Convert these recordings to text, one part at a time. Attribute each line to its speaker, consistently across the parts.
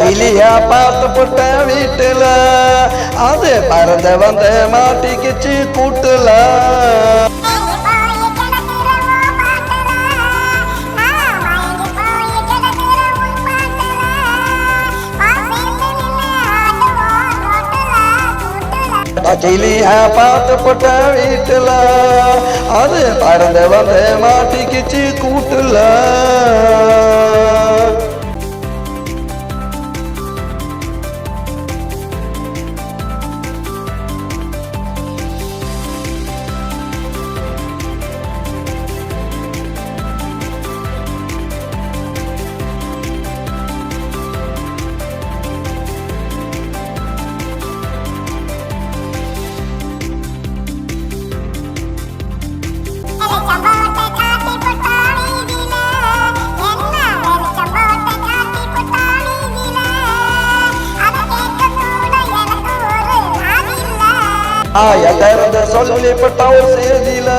Speaker 1: கிளியா பார்த்து போட்ட வீட்டுல அது பறந்து வந்து மாட்டிக்கிச்சு கூட்டுல. கிளியா பார்த்து போட்ட வீட்டுல அது பறந்து வந்து மாட்டிக்கிச்சு கூட்டுல. வாய திறந்து சொல்லிப்பட்ட ஒரு செய்தியில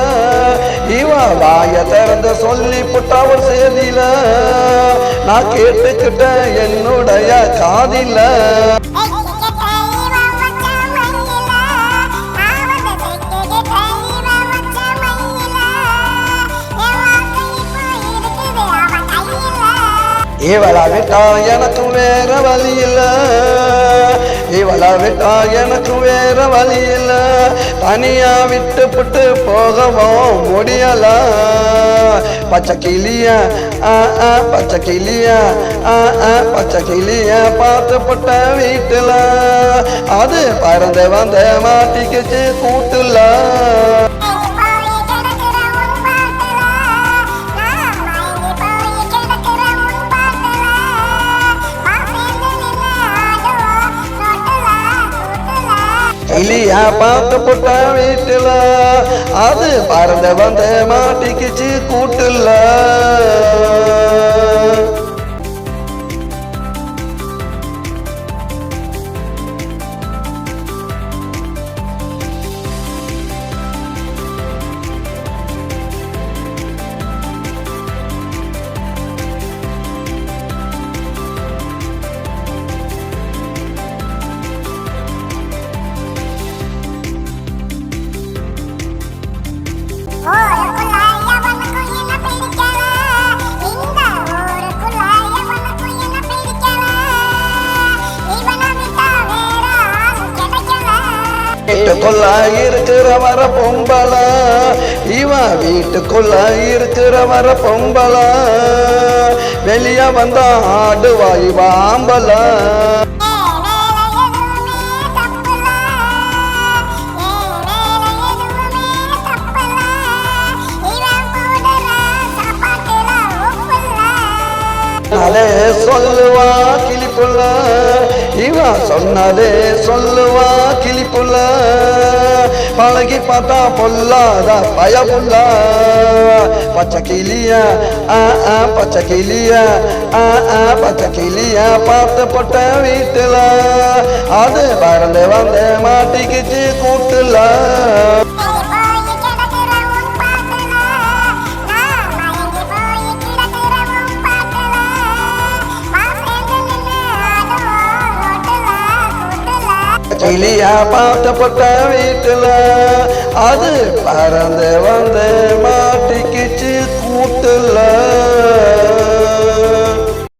Speaker 1: இவன் வாய திறந்து சொல்லிப்பட்ட ஒரு செய்தியில நான் கேட்டுக்கிட்ட என்னுடைய காதில. இவளை விட்டா எனக்கு வேற வழி இல்ல, இவளை விட்டா எனக்கு வேற வழி இல்ல, தனியா விட்டு புட்டு போகவும் முடியல. பச்சை கிளியா பச்சை கிளியா பச்சை கிளியா பார்த்து புட்ட வீட்டுல அது பறந்து வந்து மாட்டிக்கிச்சு கூட்டுல. கிளியா பார்த்து போட்ட வீட்டுல அது பறந்து வந்து மாட்டிக்கிச்சு கூட்டுல. வீட்டுக்குள்ள இருக்கிற வர பொம்பள இவன் வீட்டுக்குள்ள இருக்கிற வர பொம்பள வெளிய வந்தா ஆடுவா இவ ஆம்பள. சொன்னாலே சொல்லுவா கிளிப்புள்ள இவன் சொன்னாலே சொல்லுவா கிளிப்புள்ள பழகி பார்த்தா பொல்லாத பயமுள்ள. பச்சை கிளியா பச்சை கிளியா பச்சை கிளியா பார்த்து போட்ட வீட்டுல அது பறந்து வந்து மாட்டிக்கிச்சு கூட்டுல. கிளியா பார்த்து போட்ட வீட்டுல அது பறந்து வந்து மாட்டிக்கிச்சு கூட்டுல.